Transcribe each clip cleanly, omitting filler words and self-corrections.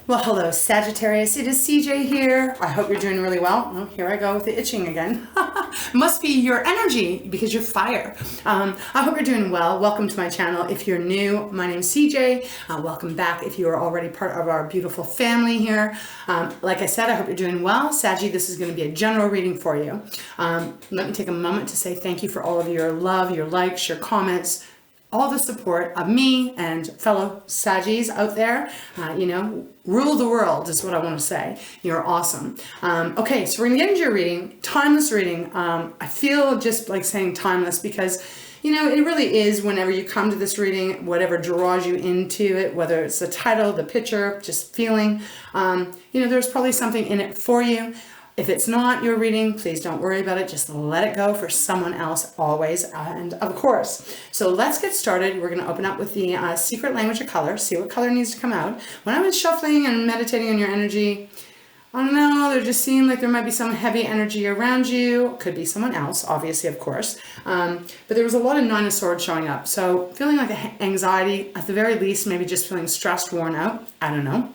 Well, hello, Sagittarius. It is CJ here. I hope you're doing really well. Oh, here I go with the itching again. Must be your energy because you're fire. I hope you're doing well. Welcome to my channel. If you're new, my name's CJ. Welcome back if you are already part of our beautiful family here. Like I said, I hope you're doing well. Saggy, this is going to be a general reading for you. Let me take a moment to say thank you for all of your love, your likes, your comments, all the support of me and fellow Saggies out there. Rule the world is what I want to say. You're awesome. Okay, so we're going to get into your reading, timeless reading. I feel just like saying timeless because, it really is whenever you come to this reading, whatever draws you into it, whether it's the title, the picture, just feeling, there's probably something in it for you. If it's not your reading, please don't worry about it. Just let it go for someone else always and of course. So let's get started. We're going to open up with the secret language of color, see what color needs to come out. When I was shuffling and meditating on your energy, I don't know, there just seemed like there might be some heavy energy around you. Could be someone else, obviously, of course. But there was a lot of Nine of Swords showing up. So feeling like anxiety, at the very least, maybe just feeling stressed, worn out. I don't know.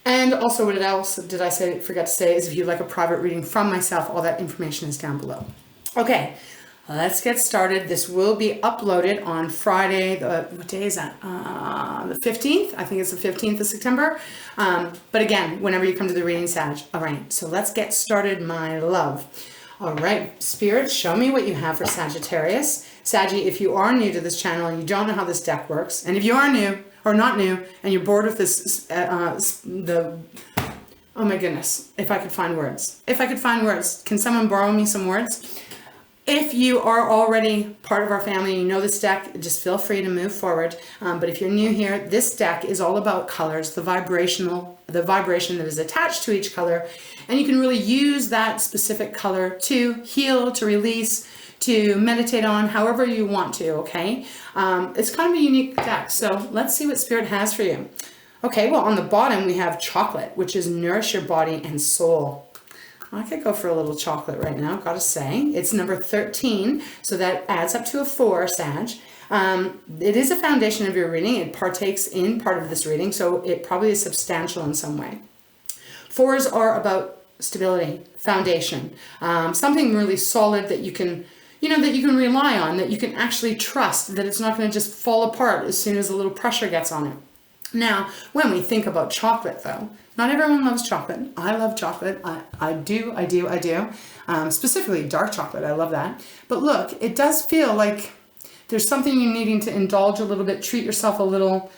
And also, what else did I forget to say is if you'd like a private reading from myself, all that information is down below. Okay, let's get started. This will be uploaded on Friday. What day is that? The 15th? I think it's the 15th of September. But again, whenever you come to the reading, Sag. All right, so let's get started, my love. All right, Spirit, show me what you have for Sagittarius. Saggy, if you are new to this channel and you don't know how this deck works, and if you are new, or not new, and you're bored with this, oh my goodness, if I could find words. If I could find words, can someone borrow me some words? If you are already part of our family and you know this deck, just feel free to move forward. But if you're new here, this deck is all about colors, the vibration that is attached to each color, and you can really use that specific color to heal, to release, to meditate on, however you want to, okay? It's kind of a unique deck, so let's see what Spirit has for you. Okay, well, on the bottom, we have chocolate, which is nourish your body and soul. I could go for a little chocolate right now, gotta say. It's number 13, so that adds up to a 4, Sag. It is a foundation of your reading. It partakes in part of this reading, so it probably is substantial in some way. 4s are about stability, foundation, something really solid that you can rely on, that you can actually trust, that it's not going to just fall apart as soon as a little pressure gets on it. Now, when we think about chocolate, though, not everyone loves chocolate. I love chocolate. I do. Specifically dark chocolate. I love that. But look, it does feel like there's something you're needing to indulge a little bit, treat yourself a little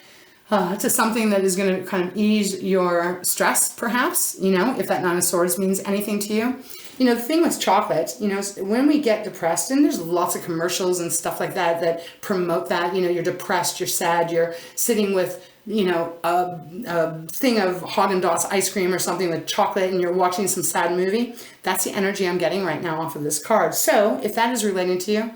to something that is going to kind of ease your stress, perhaps, if that Nine of Swords means anything to you. The thing with chocolate, when we get depressed, and there's lots of commercials and stuff like that promote that, you're depressed, you're sad, you're sitting with, a thing of Haagen-Dazs ice cream or something with chocolate and you're watching some sad movie. That's the energy I'm getting right now off of this card. So if that is relating to you,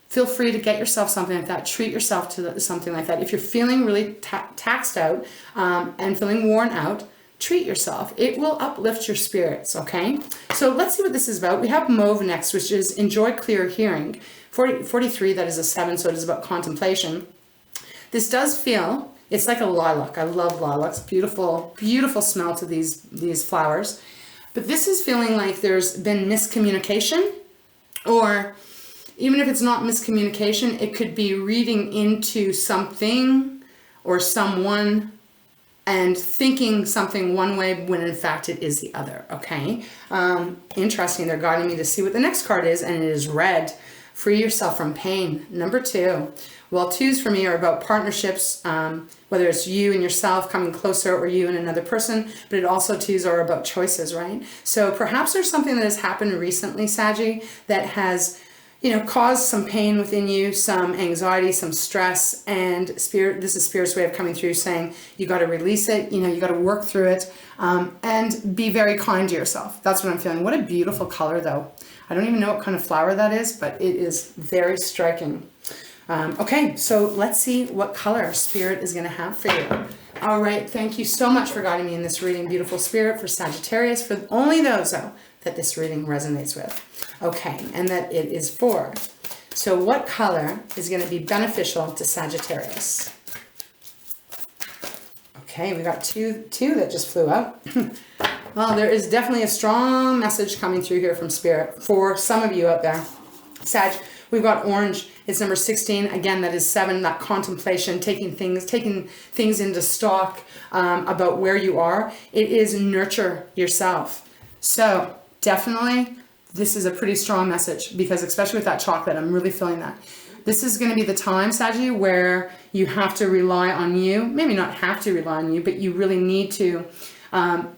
feel free to get yourself something like that. Treat yourself to something like that. If you're feeling really taxed out and feeling worn out, treat yourself. It will uplift your spirits, okay? So let's see what this is about. We have mauve next, which is enjoy clear hearing. 43, that is a 7, so it is about contemplation. This does feel, it's like a lilac. I love lilacs. Beautiful, beautiful smell to these flowers. But this is feeling like there's been miscommunication, or even if it's not miscommunication, it could be reading into something or someone and thinking something one way when in fact it is the other, okay? Interesting, they're guiding me to see what the next card is, and it is red. Free yourself from pain, number 2. Well, 2s for me are about partnerships, whether it's you and yourself coming closer or you and another person, but it also 2s are about choices, right? So perhaps there's something that has happened recently, Saggy, that has caused some pain within you, some anxiety, some stress, and Spirit, this is Spirit's way of coming through saying you got to release it, you got to work through it, and be very kind to yourself. That's what I'm feeling. What a beautiful color, though. I don't even know what kind of flower that is, but it is very striking. Okay, so let's see what color Spirit is going to have for you. All right, thank you so much for guiding me in this reading, beautiful Spirit, for Sagittarius, for only those, though, that this reading resonates with. Okay, and that it is for. So what color is going to be beneficial to Sagittarius? Okay. Okay, we got two that just flew out. Well, there is definitely a strong message coming through here from Spirit for some of you out there. Sag, we've got orange. It's number 16. Again, that is 7, that contemplation, taking things into stock about where you are. It is nurture yourself. So definitely, this is a pretty strong message because especially with that chocolate, I'm really feeling that. This is going to be the time, Saggy, where you have to rely on you. Maybe not have to rely on you, but you really need to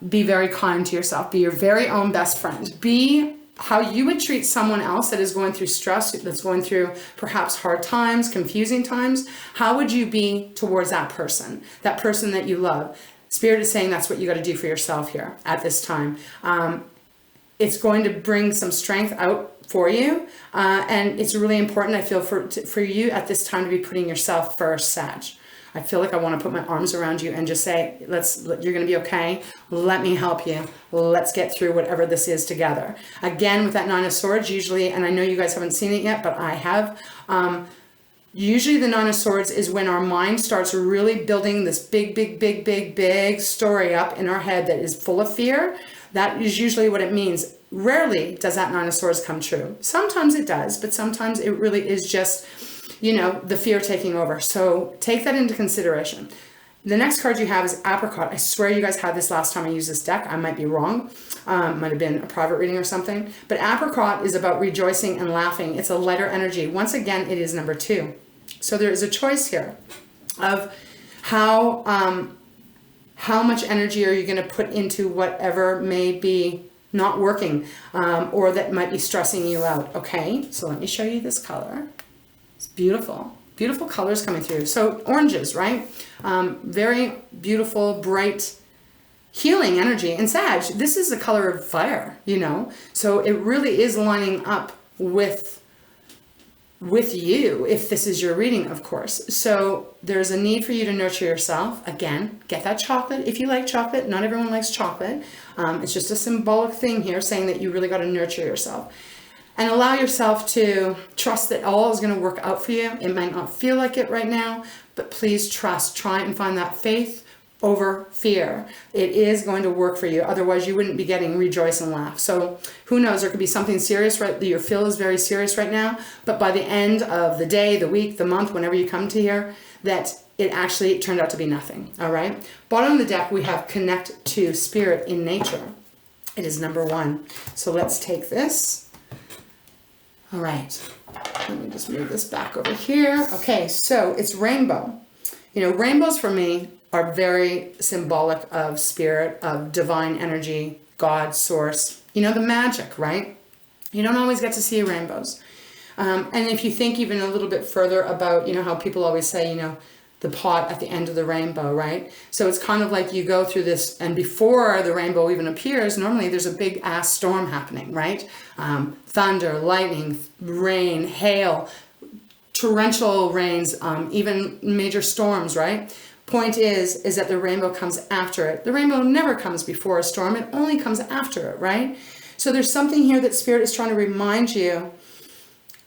be very kind to yourself. Be your very own best friend. Be how you would treat someone else that is going through stress, that's going through perhaps hard times, confusing times. How would you be towards that person that you love? Spirit is saying that's what you got to do for yourself here at this time. It's going to bring some strength out for you. And it's really important, I feel, for you at this time to be putting yourself first, Sag. I feel like I want to put my arms around you and just say, you're going to be okay. Let me help you. Let's get through whatever this is together. Again, with that 9 of Swords, usually, and I know you guys haven't seen it yet, but I have. Usually the 9 of Swords is when our mind starts really building this big story up in our head that is full of fear. That is usually what it means. Rarely does that 9 of Swords come true. Sometimes it does, but sometimes it really is just, the fear taking over. So take that into consideration. The next card you have is Apricot. I swear you guys had this last time I used this deck. I might be wrong. Might have been a private reading or something. But Apricot is about rejoicing and laughing. It's a lighter energy. Once again, it is number 2. So there is a choice here of how much energy are you going to put into whatever may be not working or that might be stressing you out. Okay, so let me show you this color. It's beautiful. Beautiful colors coming through. So oranges, right? Very beautiful, bright, healing energy. And Sag, this is the color of fire, So it really is lining up with you, if this is your reading, of course. So there's a need for you to nurture yourself. Again, get that chocolate if you like chocolate. Not everyone likes chocolate. It's just a symbolic thing here saying that you really got to nurture yourself. And allow yourself to trust that all is going to work out for you. It might not feel like it right now, but please trust. Try and find that faith over fear. It is going to work for you. Otherwise, you wouldn't be getting rejoice and laugh. So who knows? There could be something serious, right? You feel is very serious right now. But by the end of the day, the week, the month, whenever you come to here, that it actually turned out to be nothing. All right. Bottom of the deck, we have connect to spirit in nature. It is number 1. So let's take this. All right, let me just move this back over here. Okay, so it's rainbow. Rainbows for me are very symbolic of spirit, of divine energy, God, source, the magic, right? You don't always get to see rainbows. And if you think even a little bit further about, how people always say, the pot at the end of the rainbow, right? So it's kind of like you go through this, and before the rainbow even appears, normally there's a big ass storm happening, right? Thunder, lightning, rain, hail, torrential rains, even major storms, right? Point is that the rainbow comes after it. The rainbow never comes before a storm, it only comes after it, right? So there's something here that Spirit is trying to remind you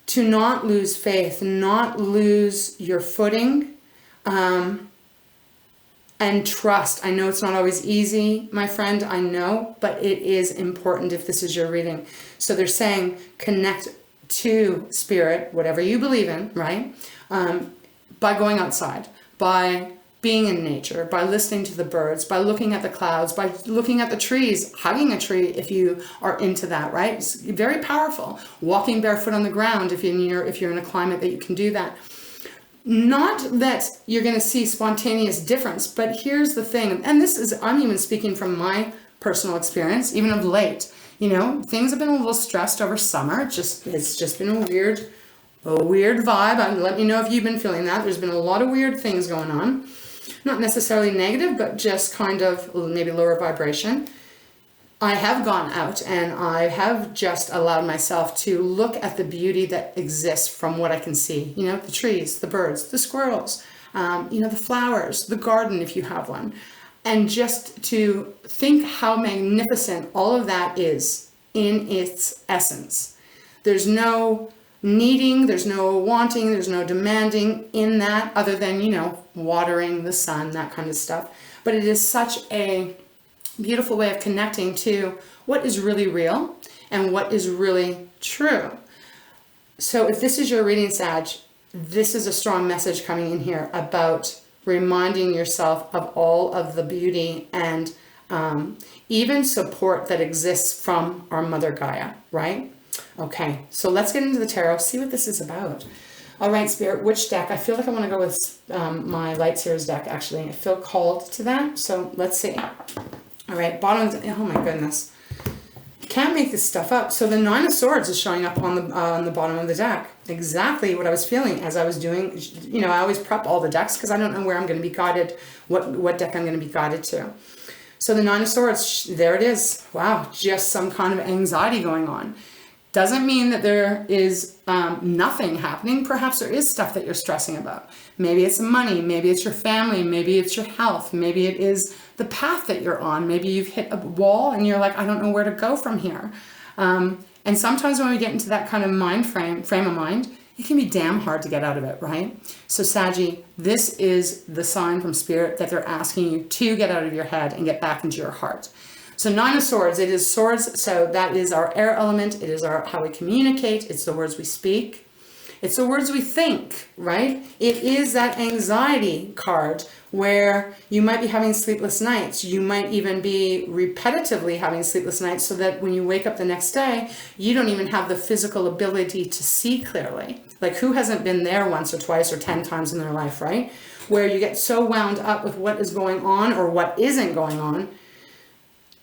to not lose faith, not lose your footing, and trust. I know it's not always easy, my friend, I know, but it is important if this is your reading. So they're saying connect to spirit, whatever you believe in, right? By going outside, by being in nature, by listening to the birds, by looking at the clouds, by looking at the trees, hugging a tree if you are into that, right? It's very powerful. Walking barefoot on the ground if you're in a climate that you can do that. Not that you're going to see spontaneous difference, but here's the thing, and I'm even speaking from my personal experience, even of late. Things have been a little stressed over summer. It's just been a weird vibe. Let me know if you've been feeling that. There's been a lot of weird things going on. Not necessarily negative, but just kind of maybe lower vibration. I have gone out and I have just allowed myself to look at the beauty that exists from what I can see. The trees, the birds, the squirrels, the flowers, the garden if you have one. And just to think how magnificent all of that is in its essence. There's no needing, there's no wanting, there's no demanding in that other than, watering the sun, that kind of stuff. but it is such a beautiful way of connecting to what is really real and what is really true. So if this is your reading, Sag, this is a strong message coming in here about reminding yourself of all of the beauty and even support that exists from our Mother Gaia, right? Okay, so let's get into the tarot, see what this is about. All right, Spirit, which deck? I feel like I want to go with my Light Seers deck, actually. I feel called to that, so let's see. All right, bottom, oh my goodness. Can't make this stuff up. So the Nine of Swords is showing up on the bottom of the deck. Exactly what I was feeling as I was doing. You know, I always prep all the decks because I don't know where I'm going to be guided, what deck I'm going to be guided to. So the Nine of Swords, there it is. Wow, just some kind of anxiety going on. Doesn't mean that there is nothing happening. Perhaps there is stuff that you're stressing about. Maybe it's money, maybe it's your family, maybe it's your health, maybe it is the path that you're on. Maybe you've hit a wall and you're like, I don't know where to go from here. And sometimes when we get into that kind of frame of mind, it can be damn hard to get out of it, right? So Saggy, this is the sign from Spirit that they're asking you to get out of your head and get back into your heart. So Nine of Swords, it is swords. So that is our air element. It is how we communicate. It's the words we speak. It's the words we think, right? It is that anxiety card where you might be having sleepless nights. You might even be repetitively having sleepless nights so that when you wake up the next day, you don't even have the physical ability to see clearly. Like who hasn't been there once or twice or 10 times in their life, right? Where you get so wound up with what is going on or what isn't going on,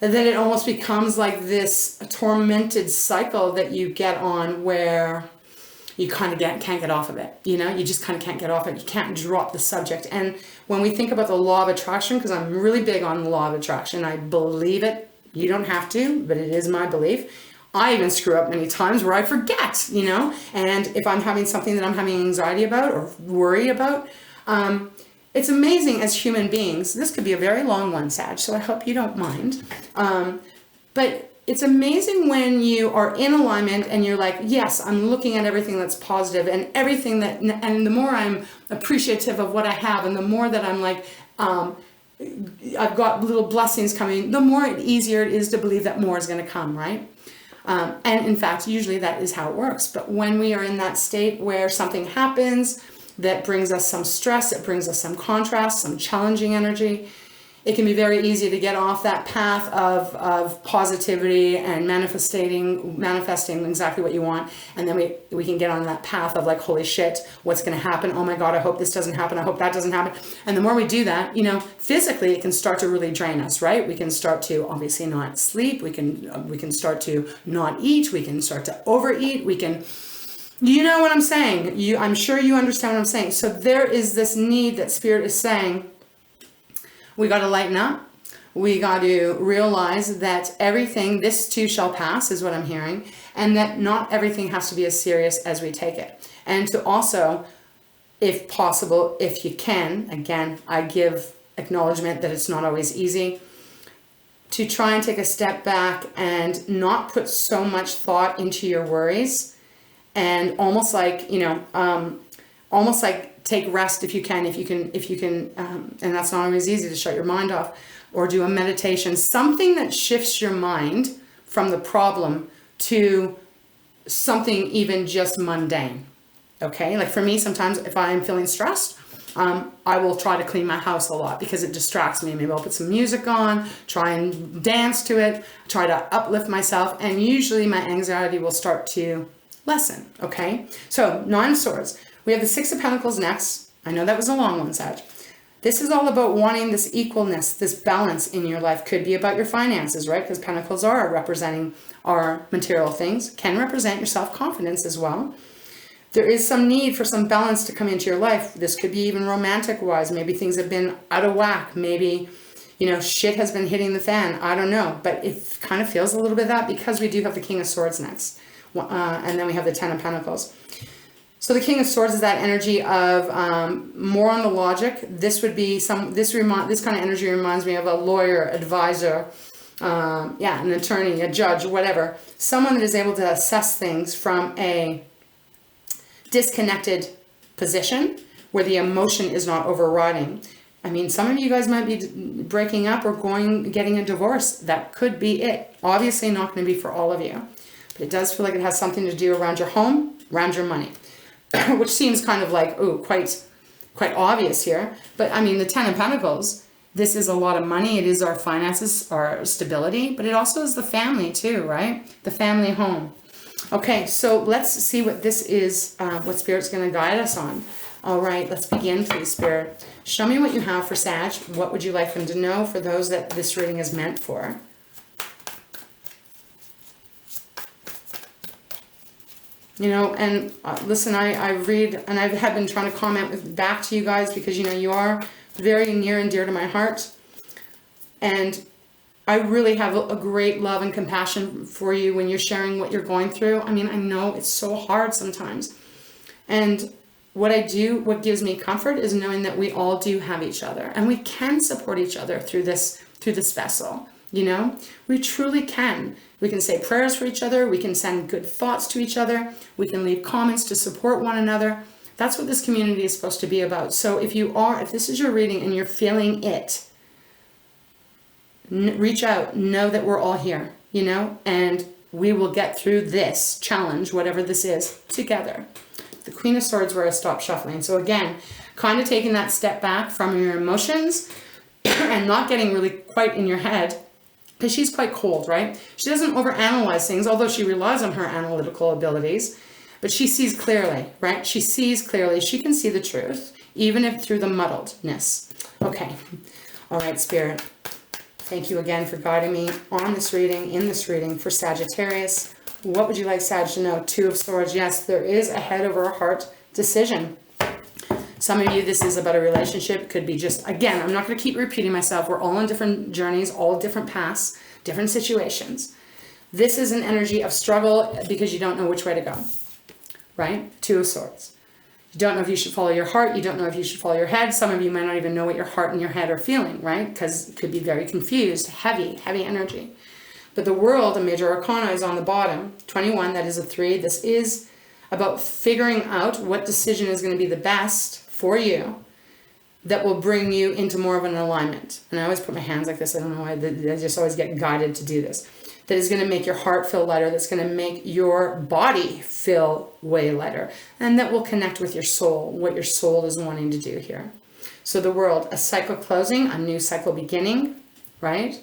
and then it almost becomes like this tormented cycle that you get on where you kind of can't get off of it. You know, you just kind of can't get off it. You can't drop the subject. And when we think about the law of attraction, because I'm really big on the law of attraction, I believe it. You don't have to, but it is my belief. I even screw up many times where I forget, you know, and if I'm having something that I'm having anxiety about or worry about, it's amazing as human beings. This could be a very long one, Sag, so I hope you don't mind. But it's amazing when you are in alignment and you're like, yes, I'm looking at everything that's positive and everything that, and the more I'm appreciative of what I have and the more that I'm like, I've got little blessings coming, the more easier it is to believe that more is going to come, right? And in fact, usually that is how it works. But when we are in that state where something happens that brings us some stress, it brings us some contrast, some challenging energy, it can be very easy to get off that path of positivity and manifesting exactly what you want. And then we can get on that path of like, holy shit, what's going to happen? Oh my God, I hope this doesn't happen. I hope that doesn't happen. And the more we do that, you know, physically it can start to really drain us, right? We can start to obviously not sleep. We can start to not eat. We can start to overeat. We can, you know what I'm saying? I'm sure you understand what I'm saying. So there is this need that Spirit is saying, we got to lighten up. We got to realize that everything, this too shall pass, is what I'm hearing, and that not everything has to be as serious as we take it. And to also, if possible, if you can, again, I give acknowledgement that it's not always easy, to try and take a step back and not put so much thought into your worries, and almost like, you know, almost like take rest if you can, and that's not always easy to shut your mind off, or do a meditation, something that shifts your mind from the problem to something even just mundane. Okay, like for me, sometimes if I'm feeling stressed, I will try to clean my house a lot because it distracts me. Maybe I'll put some music on, try and dance to it, try to uplift myself, and usually my anxiety will start to lessen. Okay, so Nine of Swords. We have the Six of Pentacles next. I know that was a long one, Sag. This is all about wanting this equalness, this balance in your life. Could be about your finances, right? Because Pentacles are representing our material things. Can represent your self-confidence as well. There is some need for some balance to come into your life. This could be even romantic-wise. Maybe things have been out of whack. Maybe, you know, shit has been hitting the fan. I don't know. But it kind of feels a little bit of that because we do have the King of Swords next. And then we have the Ten of Pentacles. So the King of Swords is that energy of more on the logic. This would be this kind of energy reminds me of a lawyer, advisor, an attorney, a judge, whatever. Someone that is able to assess things from a disconnected position where the emotion is not overriding. I mean, some of you guys might be breaking up or getting a divorce. That could be it. Obviously not going to be for all of you. But it does feel like it has something to do around your home, around your money. Which seems kind of like, ooh, quite obvious here. But I mean, the Ten of Pentacles, this is a lot of money. It is our finances, our stability. But it also is the family too, right? The family home. Okay, so let's see what this is, what Spirit's going to guide us on. All right, let's begin, please, Spirit. Show me what you have for Sag. What would you like them to know for those that this reading is meant for? You know, and listen, I read, and I have been trying to comment back to you guys because, you know, you are very near and dear to my heart. And I really have a great love and compassion for you when you're sharing what you're going through. I mean, I know it's so hard sometimes. And what gives me comfort is knowing that we all do have each other and we can support each other through this vessel. You know, we truly can. We can say prayers for each other. We can send good thoughts to each other. We can leave comments to support one another. That's what this community is supposed to be about. So if this is your reading and you're feeling it, reach out, know that we're all here, you know, and we will get through this challenge, whatever this is, together. The Queen of Swords where I stopped shuffling. So again, kind of taking that step back from your emotions and not getting really quite in your head, because she's quite cold, right? She doesn't overanalyze things, although she relies on her analytical abilities, but she sees clearly, right? She sees clearly. She can see the truth, even if through the muddledness. Okay. All right, Spirit. Thank you again for guiding me on this reading, in this reading for Sagittarius. What would you like Sag to know? Two of Swords. Yes, there is a head over heart decision. Some of you, this is about a relationship. It could be just, again, I'm not going to keep repeating myself. We're all on different journeys, all different paths, different situations. This is an energy of struggle because you don't know which way to go, right? Two of Swords. You don't know if you should follow your heart. You don't know if you should follow your head. Some of you might not even know what your heart and your head are feeling, right? Because it could be very confused, heavy energy. But the World, a major arcana, is on the bottom. 21, that is a 3. This is about figuring out what decision is going to be the best for you that will bring you into more of an alignment. And I always put my hands like this. I don't know why. I just always get guided to do this. That is going to make your heart feel lighter. That's going to make your body feel way lighter. And that will connect with your soul, what your soul is wanting to do here. So the World, a cycle closing, a new cycle beginning, right?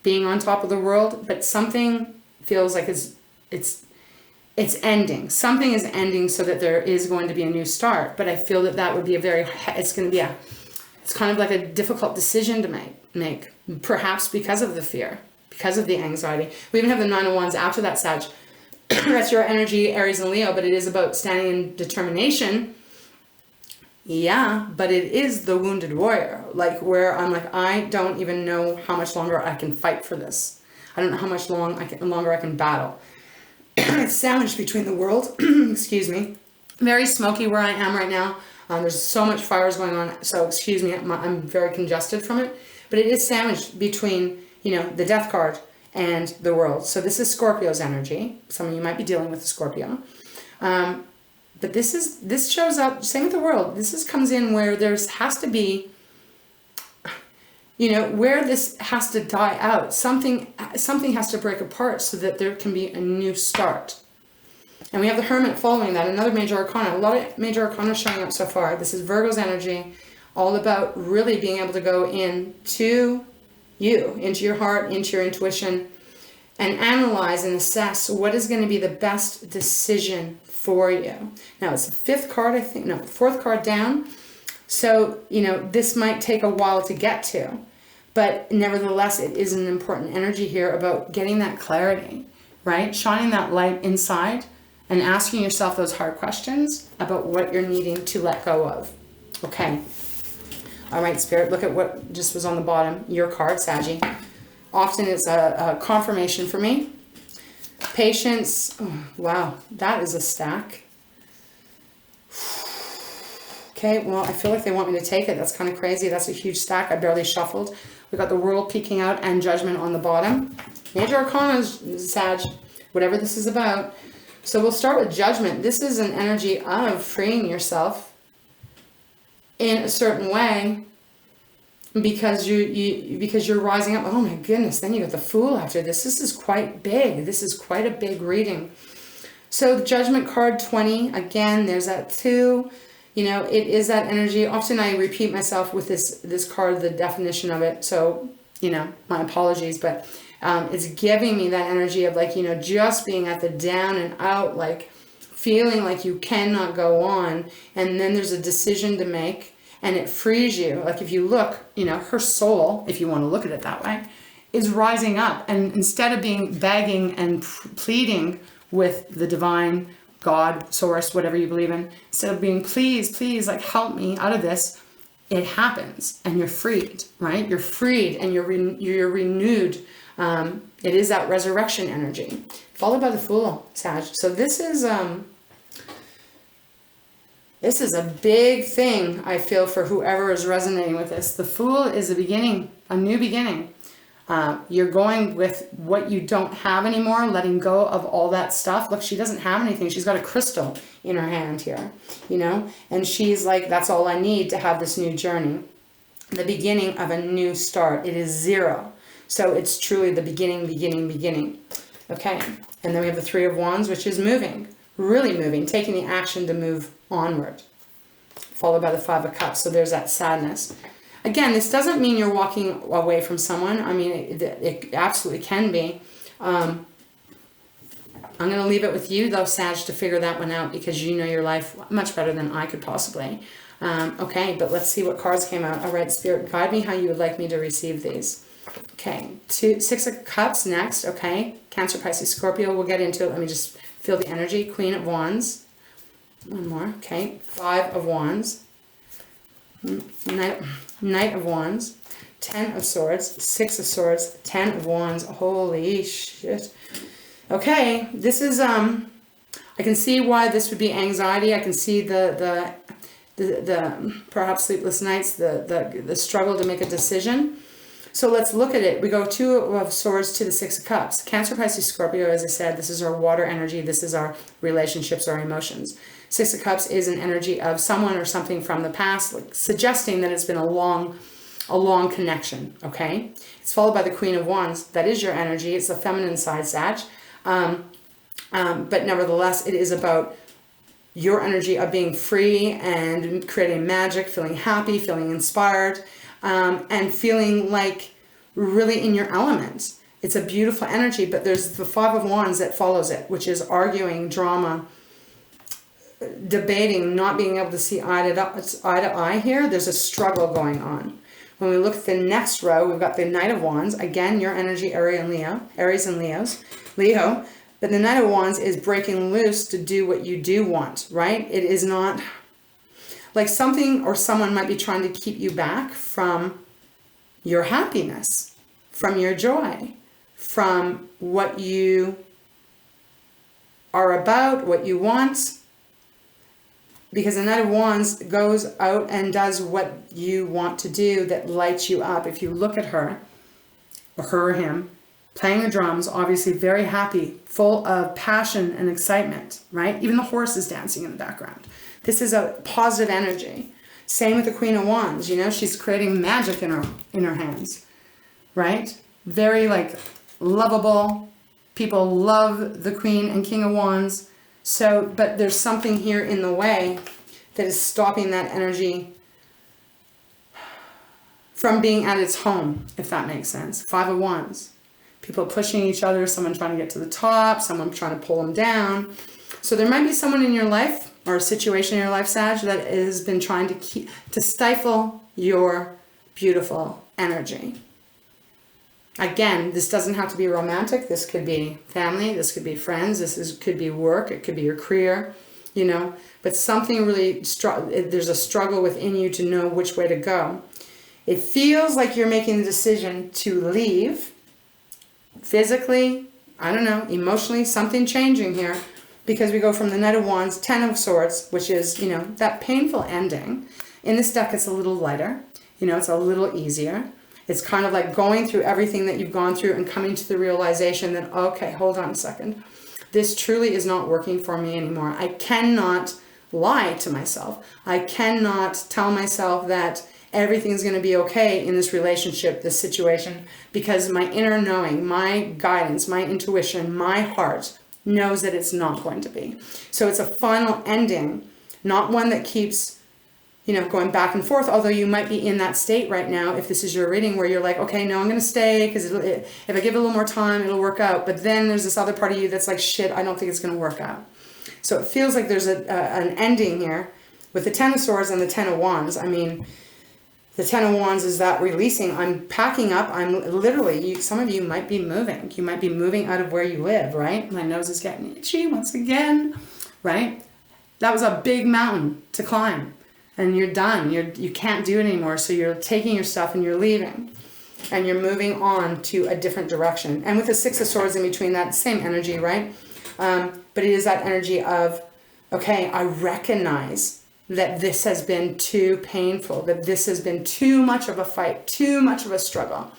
Being on top of the world, but something feels like it's ending. Something is ending so that there is going to be a new start. But I feel that would be it's kind of like a difficult decision to make, perhaps because of the fear, because of the anxiety. We even have the 9 of Wands after that, Sag. That's your energy, Aries and Leo, but it is about standing in determination. Yeah, but it is the wounded warrior, like where I'm like, I don't even know how much longer I can fight for this. I don't know how much longer I can battle. It's sandwiched between the World, excuse me, very smoky where I am right now. There's so much fires going on, so excuse me, I'm very congested from it. But it is sandwiched between, you know, the Death card and the World. So this is Scorpio's energy. Some of you might be dealing with a Scorpio. But this shows up, same with the World. This comes in where has to be, you know, where this has to die out. Something has to break apart so that there can be a new start. And we have the Hermit following that, another major arcana. A lot of major arcana showing up so far. This is Virgo's energy, all about really being able to go into you, into your heart, into your intuition, and analyze and assess what is going to be the best decision for you. Now it's the 5th card, I think, no, 4th card down. So, you know, this might take a while to get to, but nevertheless, it is an important energy here about getting that clarity, right? Shining that light inside and asking yourself those hard questions about what you're needing to let go of. Okay. All right, Spirit, look at what just was on the bottom. Your card, Saggy. Often it's a confirmation for me. Patience. Oh, wow, that is a stack. Okay, well, I feel like they want me to take it. That's kind of crazy. That's a huge stack. I barely shuffled. We got the World peeking out and Judgment on the bottom. Major Arcana, Sag, whatever this is about. So we'll start with Judgment. This is an energy of freeing yourself in a certain way because you're rising up. Oh my goodness, then you got the Fool after this. This is quite big. This is quite a big reading. So the Judgment card 20, again, there's that 2. You know, it is that energy. Often I repeat myself with this card, the definition of it. So, you know, my apologies, but it's giving me that energy of like, you know, just being at the down and out, like feeling like you cannot go on. And then there's a decision to make and it frees you. Like if you look, you know, her soul, if you want to look at it that way, is rising up. And instead of being begging and pleading with the divine, God, source, whatever you believe in, instead of being, please, please, like help me out of this, it happens and you're freed, right? You're freed and you're renewed. It is that resurrection energy, followed by the Fool, Sag. So this is a big thing, I feel, for whoever is resonating with this. The Fool is a beginning, a new beginning. You're going with what you don't have anymore, letting go of all that stuff. Look, she doesn't have anything. She's got a crystal in her hand here, you know, and she's like, that's all I need to have this new journey. The beginning of a new start. It is 0. So it's truly the beginning. Okay. And then we have the 3 of Wands, which is moving, really moving, taking the action to move onward, followed by the 5 of Cups. So there's that sadness. Again, this doesn't mean you're walking away from someone. I mean, it absolutely can be. I'm going to leave it with you, though, Sag, to figure that one out because you know your life much better than I could possibly. Okay, but let's see what cards came out. All right, Spirit, guide me how you would like me to receive these. Okay, 6 of Cups next. Okay, Cancer, Pisces, Scorpio. We'll get into it. Let me just feel the energy. Queen of Wands. One more. Okay, 5 of Wands. Knight of Wands, 10 of Swords, 6 of Swords, 10 of Wands. Holy shit. Okay, this is, I can see why this would be anxiety. I can see the perhaps sleepless nights, the struggle to make a decision. So let's look at it. We go 2 of Swords to the 6 of Cups. Cancer, Pisces, Scorpio, as I said, this is our water energy. This is our relationships, our emotions. 6 of Cups is an energy of someone or something from the past, like suggesting that it's been a long connection, okay? It's followed by the Queen of Wands. That is your energy. It's the feminine side, Sag. But nevertheless, it is about your energy of being free and creating magic, feeling happy, feeling inspired, and feeling like really in your element. It's a beautiful energy, but there's the 5 of Wands that follows it, which is arguing, drama, debating, not being able to see eye to eye here. There's a struggle going on. When we look at the next row, we've got the Knight of Wands. Again, your energy, Aries and Leo. But the Knight of Wands is breaking loose to do what you do want, right? It is not like something or someone might be trying to keep you back from your happiness, from your joy, from what you are about, what you want. Because the Knight of Wands goes out and does what you want to do that lights you up. If you look at her or him, playing the drums, obviously very happy, full of passion and excitement, right? Even the horse is dancing in the background. This is a positive energy. Same with the Queen of Wands, you know, she's creating magic in her hands, right? Very like lovable. People love the Queen and King of Wands. So, but there's something here in the way that is stopping that energy from being at its home, if that makes sense. 5 of Wands. People pushing each other, someone trying to get to the top, someone trying to pull them down. So there might be someone in your life or a situation in your life, Sag, that has been trying to stifle your beautiful energy. Again, this doesn't have to be romantic. This could be family. This could be friends. Could be work. It could be your career, you know. But something really, there's a struggle within you to know which way to go. It feels like you're making the decision to leave. Physically, I don't know, emotionally, something changing here. Because we go from the Knight of Wands, 10 of Swords, which is, you know, that painful ending. In this deck, it's a little lighter. You know, it's a little easier. It's kind of like going through everything that you've gone through and coming to the realization that, okay, hold on a second. This truly is not working for me anymore. I cannot lie to myself. I cannot tell myself that everything's going to be okay in this relationship, this situation, because my inner knowing, my guidance, my intuition, my heart knows that it's not going to be. So it's a final ending, not one that keeps, you know, going back and forth, although you might be in that state right now, if this is your reading, where you're like, okay, no, I'm going to stay, because if I give it a little more time, it'll work out. But then there's this other part of you that's like, shit, I don't think it's going to work out. So it feels like there's an ending here with the Ten of Swords and the Ten of Wands. I mean, the Ten of Wands is that releasing. I'm packing up. I'm literally, some of you might be moving. You might be moving out of where you live, right? My nose is getting itchy once again, right? That was a big mountain to climb. And you're done. You can't do it anymore. So you're taking your stuff and you're leaving. And you're moving on to a different direction. And with the Six of Swords in between, that same energy, right? But it is that energy of, okay, I recognize that this has been too painful, that this has been too much of a fight, too much of a struggle.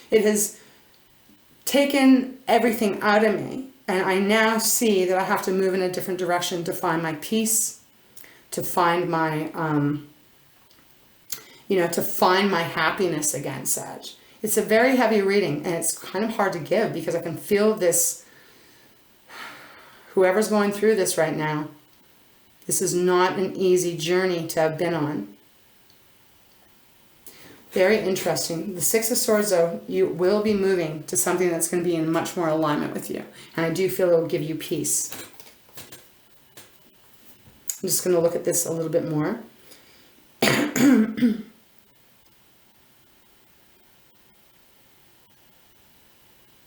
It has taken everything out of me. And I now see that I have to move in a different direction to find my peace, to find my, to find my happiness again, Sag. It's a very heavy reading, and it's kind of hard to give because I can feel this, whoever's going through this right now, this is not an easy journey to have been on. Very interesting. The Six of Swords, though, you will be moving to something that's going to be in much more alignment with you. And I do feel it will give you peace. I'm just going to look at this a little bit more.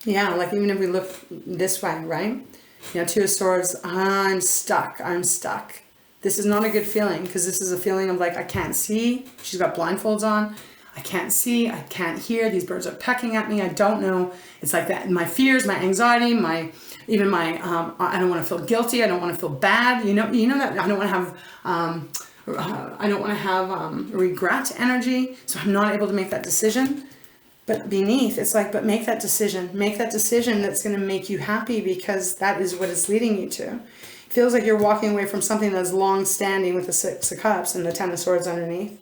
Yeah, like even if we look this way, right? You know, Two of Swords, I'm stuck. This is not a good feeling, because this is a feeling of like, I can't see. She's got blindfolds on. I can't see. I can't hear. These birds are pecking at me. I don't know. It's like that. My fears, my anxiety, I don't want to feel guilty. I don't want to feel bad. You know that I don't want to have, regret energy. So I'm not able to make that decision. But beneath, it's like, but make that decision. Make that decision that's going to make you happy, because that is what it's leading you to. It feels like you're walking away from something that's long-standing with the Six of Cups and the Ten of Swords underneath.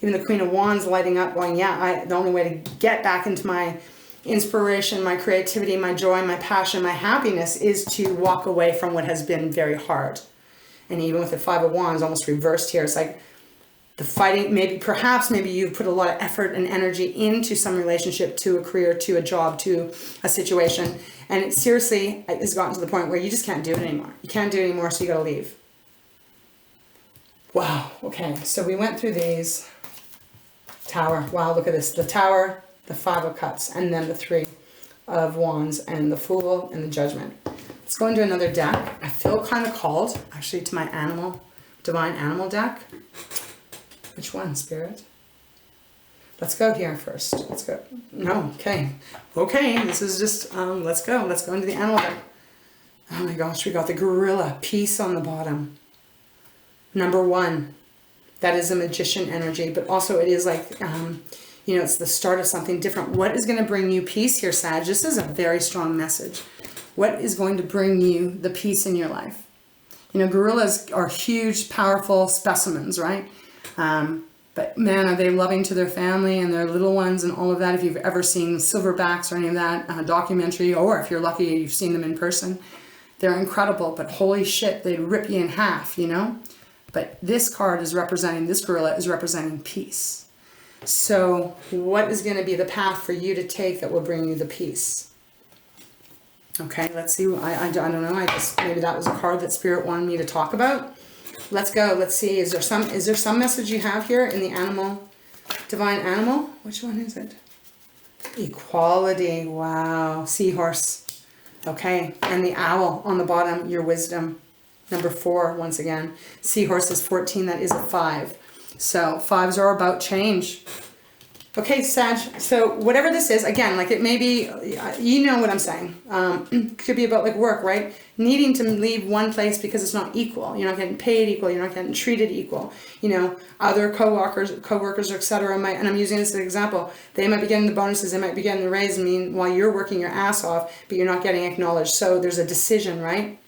Even the Queen of Wands lighting up, going, yeah, the only way to get back into my inspiration, my creativity, my joy, my passion, my happiness is to walk away from what has been very hard. And even with the Five of Wands almost reversed here, it's like, the fighting, maybe you've put a lot of effort and energy into some relationship, to a career, to a job, to a situation. And it seriously has gotten to the point where you just can't do it anymore. You can't do it anymore, so you got to leave. Wow. Okay. So we went through these. Tower. Wow. Look at this. The Tower, the Five of Cups, and then the Three of Wands, and the Fool, and the Judgment. Let's go into another deck. I feel kind of called, actually, to my Divine Animal deck. Which one, Spirit? Let's go here first. Let's go. No, okay. Okay, this is just, let's go. Let's go into the animal deck. Oh my gosh, we got the Gorilla. Peace on the bottom. Number 1. That is a magician energy, but also it is like, it's the start of something different. What is going to bring you peace here, Sag? This is a very strong message. What is going to bring you the peace in your life? Gorillas are huge, powerful specimens, right? But man, are they loving to their family and their little ones and all of that. If you've ever seen Silverbacks or any of that documentary, or if you're lucky you've seen them in person, they're incredible. But holy shit, they'd rip you in half, But this card is representing, this gorilla is representing peace. So what is going to be the path for you to take that will bring you the peace? Okay, let's see. I don't know. Maybe that was a card that Spirit wanted me to talk about. Let's go. Let's see. Is there some message you have here in the Divine Animal? Which one is it? Equality. Wow. Seahorse. Okay. And the owl on the bottom, your wisdom. Number 4, once again. Seahorse is 14. That is a 5. So 5s are about change. Okay, Sag. So whatever this is, again, like it may be, you know what I'm saying. Could be about like work, right? Needing to leave one place because it's not equal. You're not getting paid equal. You're not getting treated equal. Other co-workers, etc. And I'm using this as an example. They might be getting the bonuses. They might be getting the raise. While you're working your ass off, but you're not getting acknowledged. So there's a decision, right?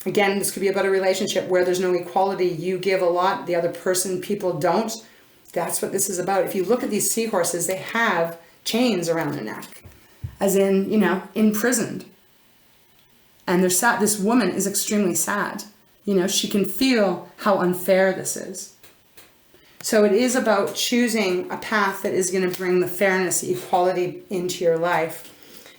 Again, this could be about a relationship where there's no equality. You give a lot, the other people don't. That's what this is about. If you look at these seahorses, they have chains around their neck, as in, you know, imprisoned. And they're sad. This woman is extremely sad. You know, she can feel how unfair this is. So it is about choosing a path that is going to bring the fairness, equality into your life.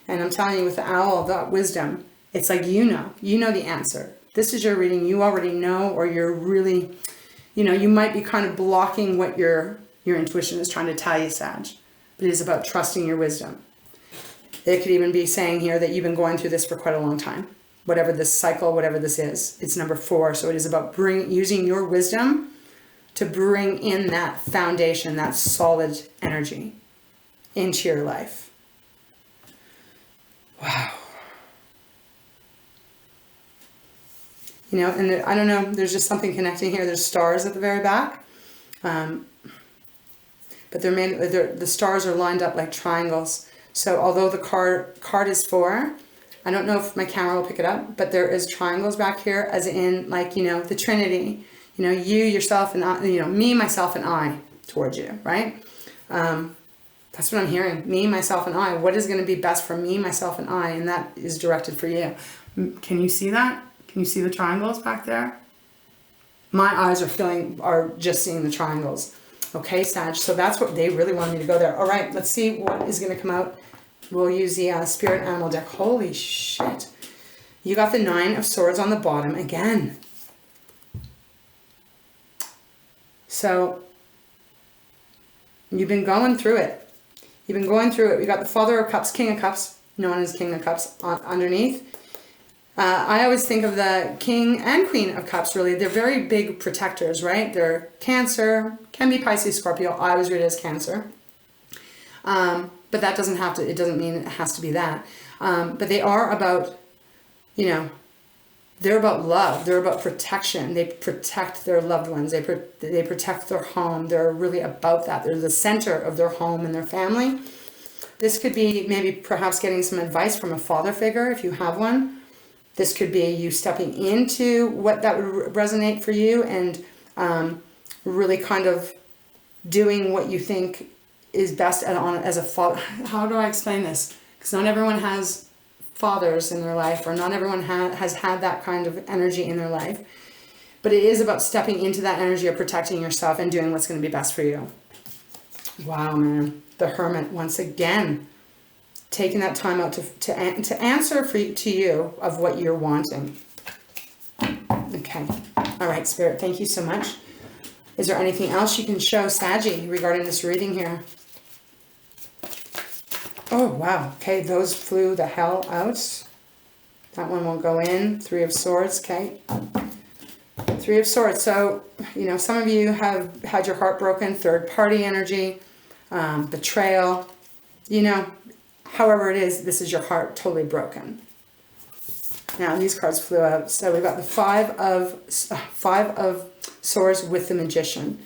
And I'm telling you, with the owl, that wisdom, it's like, you know the answer. This is your reading. You already know, or you're really, you know, you might be kind of blocking what your intuition is trying to tell you, Sag. But it is about trusting your wisdom. It could even be saying here that you've been going through this for quite a long time. Whatever this cycle, whatever this is. It's number 4. So it is about using your wisdom to bring in that foundation, that solid energy into your life. Wow. You know, and I don't know, there's just something connecting here. There's stars at the very back. But the stars are lined up like triangles. So although the card is 4, I don't know if my camera will pick it up, but there is triangles back here, as in, like, you know, the Trinity. You know, you, yourself, and I, you know, me, myself, and I towards you, right? That's what I'm hearing. Me, myself, and I. What is going to be best for me, myself, and I? And that is directed for you. Can you see that? Can you see the triangles back there? My eyes are just seeing the triangles. Okay, Sag. So that's what they really wanted me to go there. All right, let's see what is going to come out. We'll use the Spirit Animal deck. Holy shit. You got the 9 of Swords on the bottom again. So, you've been going through it. You've been going through it. We got the Father of Cups, King of Cups, known as King of Cups underneath. I always think of the King and Queen of Cups, really. They're very big protectors, right? They're Cancer, can be Pisces, Scorpio. I always read it as Cancer. But that doesn't have to, it doesn't mean it has to be that. But they are about, you know, they're about love. They're about protection. They protect their loved ones. They protect their home. They're really about that. They're the center of their home and their family. This could be maybe perhaps getting some advice from a father figure if you have one. This could be you stepping into what that would resonate for you and really kind of doing what you think is best as a father. How do I explain this? Because not everyone has fathers in their life, or not everyone has had that kind of energy in their life. But it is about stepping into that energy of protecting yourself and doing what's going to be best for you. Wow, man. The Hermit, once again, taking that time out to answer to you of what you're wanting. Okay. All right, Spirit, thank you so much. Is there anything else you can show Saggy regarding this reading here? Oh, wow. Okay, those flew the hell out. That one will go in. 3 of Swords, okay. 3 of Swords. So, you know, some of you have had your heart broken, third party energy, betrayal. You know, however it is, this is your heart totally broken. Now, these cards flew out. So we've got the 5 of Swords with the Magician.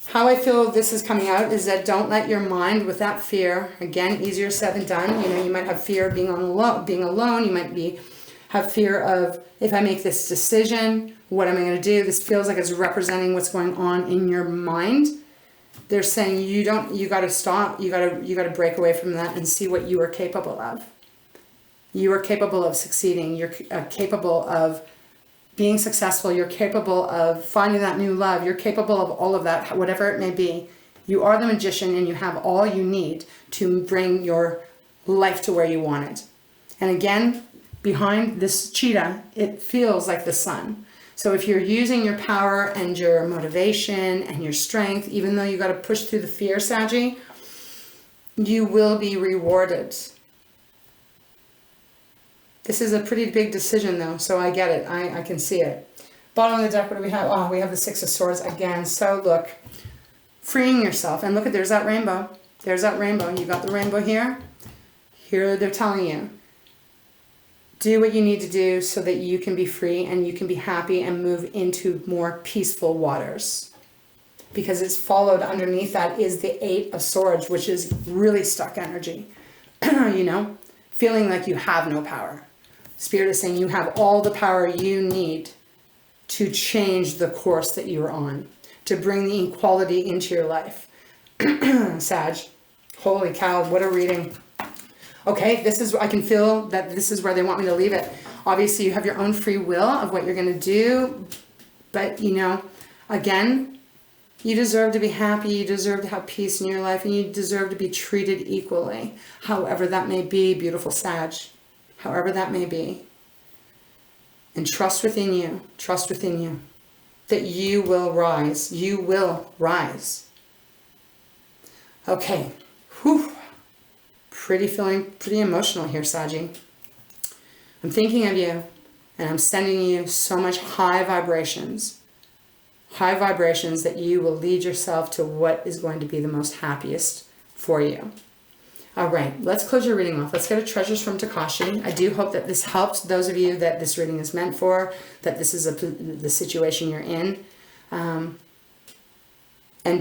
How I feel this is coming out is that don't let your mind with that fear, again, easier said than done. You know, you might have fear of being alone. You might have fear of, if I make this decision, what am I going to do? This feels like it's representing what's going on in your mind. They're saying you got to stop. You got to break away from that and see what you are capable of. You are capable of succeeding. You're capable of being successful. You're capable of finding that new love. You're capable of all of that, whatever it may be. You are the magician, and you have all you need to bring your life to where you want it. And again, behind this cheetah, it feels like the sun. So if you're using your power and your motivation and your strength, even though you got to push through the fear, Saggy, you will be rewarded. This is a pretty big decision, though, so I get it. I can see it. Bottom of the deck, what do we have? Oh, we have the 6 of Swords again. So look, freeing yourself. And look, there's that rainbow. There's that rainbow. You got the rainbow here. Here they're telling you, do what you need to do so that you can be free and you can be happy and move into more peaceful waters. Because it's followed underneath that is the 8 of Swords, which is really stuck energy. You know, feeling like you have no power. Spirit is saying you have all the power you need to change the course that you're on. to bring the equality into your life. Sag. Holy cow, what a reading. Okay, I can feel that this is where they want me to leave it. Obviously, you have your own free will of what you're going to do. But, you know, again, you deserve to be happy. You deserve to have peace in your life. And you deserve to be treated equally. However that may be, beautiful Sag. However that may be. And trust within you. Trust within you. That you will rise. You will rise. Okay. Whew. Feeling pretty emotional here, Saggy. I'm thinking of you, and I'm sending you so much high vibrations that you will lead yourself to what is going to be the most happiest for you. All right, let's close your reading off. Let's get a treasures from Takashi. I do hope that this helps those of you that this reading is meant for, that this is the situation you're in. And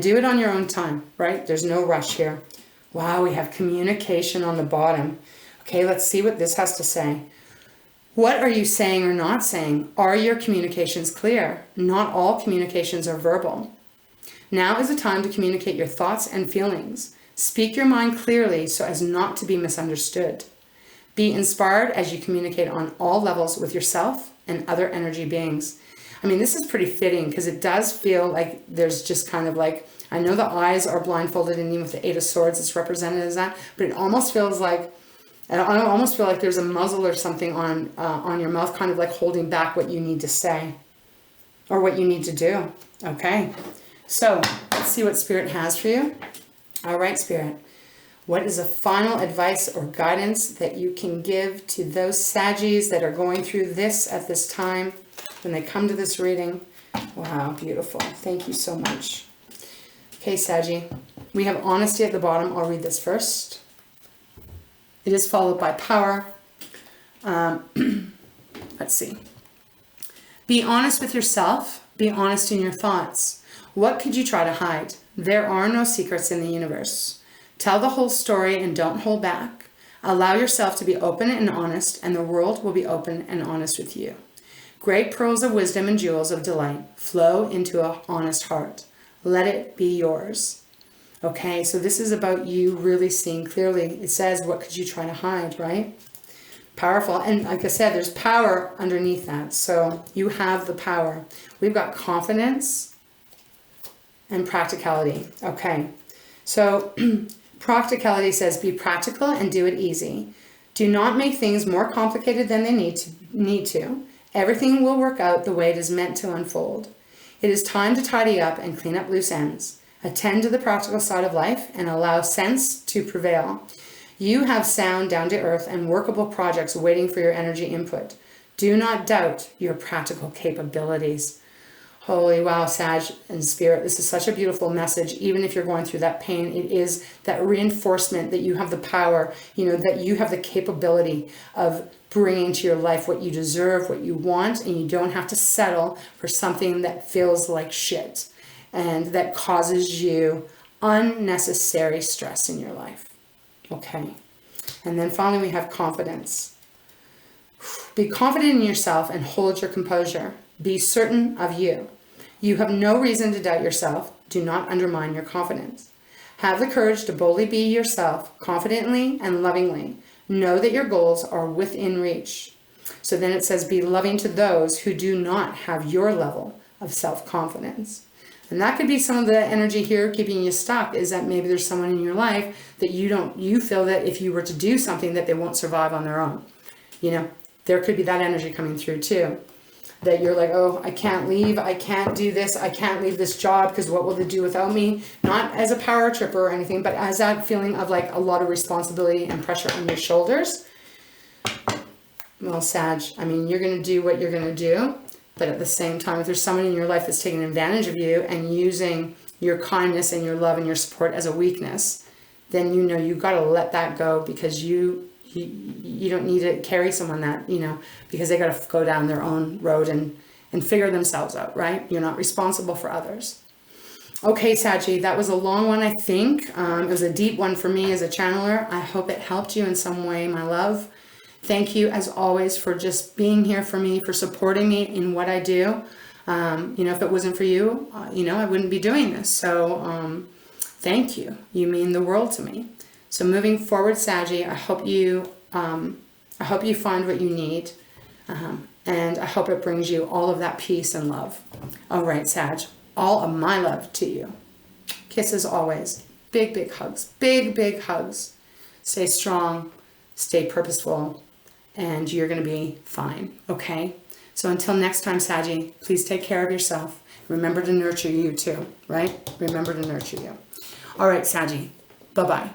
do it on your own time, right? There's no rush here. Wow, we have communication on the bottom. Okay, let's see what this has to say. What are you saying or not saying? Are your communications clear? Not all communications are verbal. Now is the time to communicate your thoughts and feelings. Speak your mind clearly so as not to be misunderstood. Be inspired as you communicate on all levels with yourself and other energy beings. I mean, this is pretty fitting because it does feel like there's just kind of like, I know the eyes are blindfolded and even with the Eight of Swords it's represented as that, but it almost feels like, I almost feel like there's a muzzle or something on your mouth, kind of like holding back what you need to say or what you need to do. Okay, so let's see what Spirit has for you. All right, Spirit. What is a final advice or guidance that you can give to those Saggies that are going through this at this time when they come to this reading? Wow, beautiful. Thank you so much. Okay, Saggy. We have honesty at the bottom. I'll read this first. It is followed by power. Let's see. Be honest with yourself. Be honest in your thoughts. What could you try to hide? There are no secrets in the universe. Tell the whole story and don't hold back. Allow yourself to be open and honest, and the world will be open and honest with you. Great pearls of wisdom and jewels of delight flow into an honest heart. Let it be yours. Okay, so this is about you really seeing clearly. It says, what could you try to hide, right? Powerful. And like I said, there's power underneath that. So you have the power. We've got confidence and practicality. Okay, so practicality says, be practical and do it easy. Do not make things more complicated than they need to. Everything will work out the way it is meant to unfold. It is time to tidy up and clean up loose ends. Attend to the practical side of life and allow sense to prevail. You have sound, down to earth, and workable projects waiting for your energy input. Do not doubt your practical capabilities. Holy wow, Sag and Spirit, this is such a beautiful message. Even if you're going through that pain, it is that reinforcement that you have the power, you know, that you have the capability of bringing to your life what you deserve, what you want, and you don't have to settle for something that feels like shit and that causes you unnecessary stress in your life. Okay. And then finally we have confidence. Be confident in yourself and hold your composure. Be certain of you. You have no reason to doubt yourself. Do not undermine your confidence. Have the courage to boldly be yourself, confidently and lovingly. Know that your goals are within reach. So then it says, be loving to those who do not have your level of self-confidence. And that could be some of the energy here keeping you stuck, is that maybe there's someone in your life that you feel that if you were to do something that they won't survive on their own. You know, there could be that energy coming through too. That you're like, oh, I can't leave, I can't do this, I can't leave this job because what will they do without me? Not as a power tripper or anything, but as that feeling of like a lot of responsibility and pressure on your shoulders. Well, Sag, I mean, you're going to do what you're going to do, but at the same time, if there's someone in your life that's taking advantage of you and using your kindness and your love and your support as a weakness, then you know you've got to let that go, because you don't need to carry someone that, you know, because they got to go down their own road and figure themselves out, right? You're not responsible for others. Okay, Saggy, that was a long one, I think. It was a deep one for me as a channeler. I hope it helped you in some way, my love. Thank you, as always, for just being here for me, for supporting me in what I do. You know, if it wasn't for you, you know, I wouldn't be doing this. So thank you. You mean the world to me. So moving forward, Saggy, I hope you find what you need. And I hope it brings you all of that peace and love. All right, Sag, all of my love to you. Kisses always. Big, big hugs. Big, big hugs. Stay strong. Stay purposeful. And you're going to be fine, okay? So until next time, Saggy, please take care of yourself. Remember to nurture you too, right? Remember to nurture you. All right, Saggy, bye-bye.